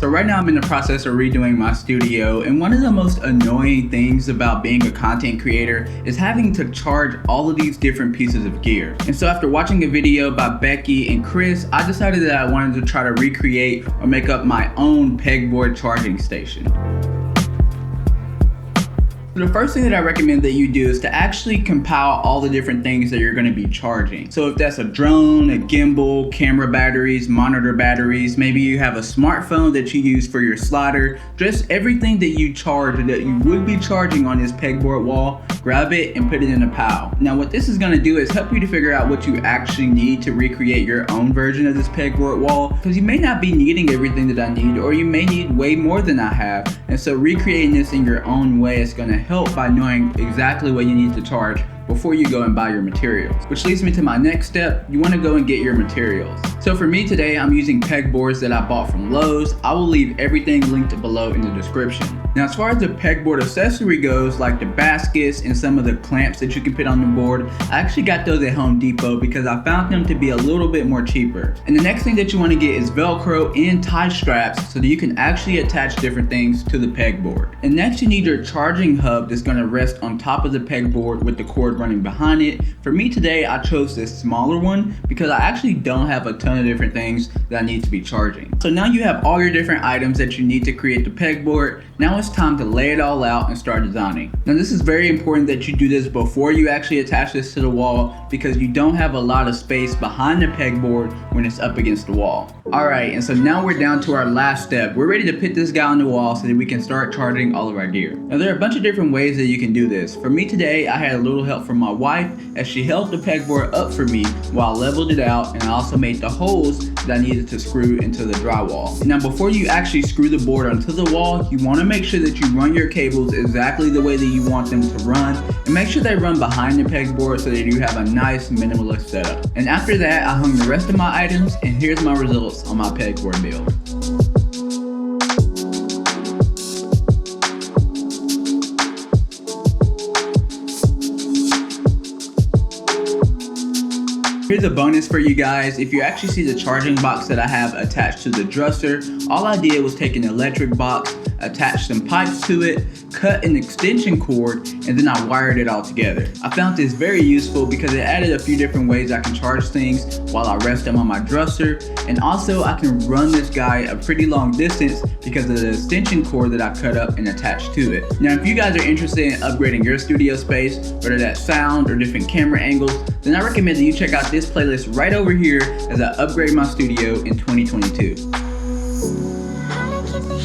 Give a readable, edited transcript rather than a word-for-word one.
So right now I'm in the process of redoing my studio, and one of the most annoying things about being a content creator is having to charge all of these different pieces of gear. And so after watching a video by Becky and Chris, I decided that I wanted to try to recreate or make up my own pegboard charging station. So the first thing that I recommend that you do is to actually compile all the different things that you're going to be charging. So if that's a drone, a gimbal, camera batteries, monitor batteries, maybe you have a smartphone that you use for your slider, just everything that you charge or that you would be charging on this pegboard wall, grab it and put it in a pile. Now what this is going to do is help you to figure out what you actually need to recreate your own version of this pegboard wall, because you may not be needing everything that I need, or you may need way more than I have. And so recreating this in your own way is going to help by knowing exactly what you need to charge before you go and buy your materials. Which leads me to my next step. You want to go and get your materials. So for me today, I'm using pegboards that I bought from Lowe's. I will leave everything linked below in the description. Now as far as the pegboard accessory goes, like the baskets and some of the clamps that you can put on the board, I actually got those at Home Depot because I found them to be a little bit more cheaper. And the next thing that you want to get is Velcro and tie straps so that you can actually attach different things to the pegboard. And next you need your charging hub that's going to rest on top of the pegboard with the cord running behind it. For me today, I chose this smaller one because I actually don't have a ton of different things that I need to be charging. So now you have all your different items that you need to create the pegboard. Now it's time to lay it all out and start designing. Now this is very important that you do this before you actually attach this to the wall, because you don't have a lot of space behind the pegboard when it's up against the wall. Alright, and so now we're down to our last step. We're ready to put this guy on the wall so that we can start charging all of our gear. Now there are a bunch of different ways that you can do this. For me today, I had a little help from my wife as she held the pegboard up for me while I leveled it out, and I also made the holes that I needed to screw into the drywall. Now before you actually screw the board onto the wall, you want to make sure that you run your cables exactly the way that you want them to run, and make sure they run behind the pegboard so that you have a nice minimalist setup. And after that, I hung the rest of my items, and here's my results on my pegboard build. Here's a bonus for you guys. If you actually see the charging box that I have attached to the dresser, all I did was take an electric box, attach some pipes to it, cut an extension cord, and then I wired it all together. I found this very useful because it added a few different ways I can charge things while I rest them on my dresser, and also I can run this guy a pretty long distance because of the extension cord that I cut up and attached to it. Now if you guys are interested in upgrading your studio space, whether that's sound or different camera angles, then I recommend that you check out this playlist right over here as I upgrade my studio in 2022. How to keep the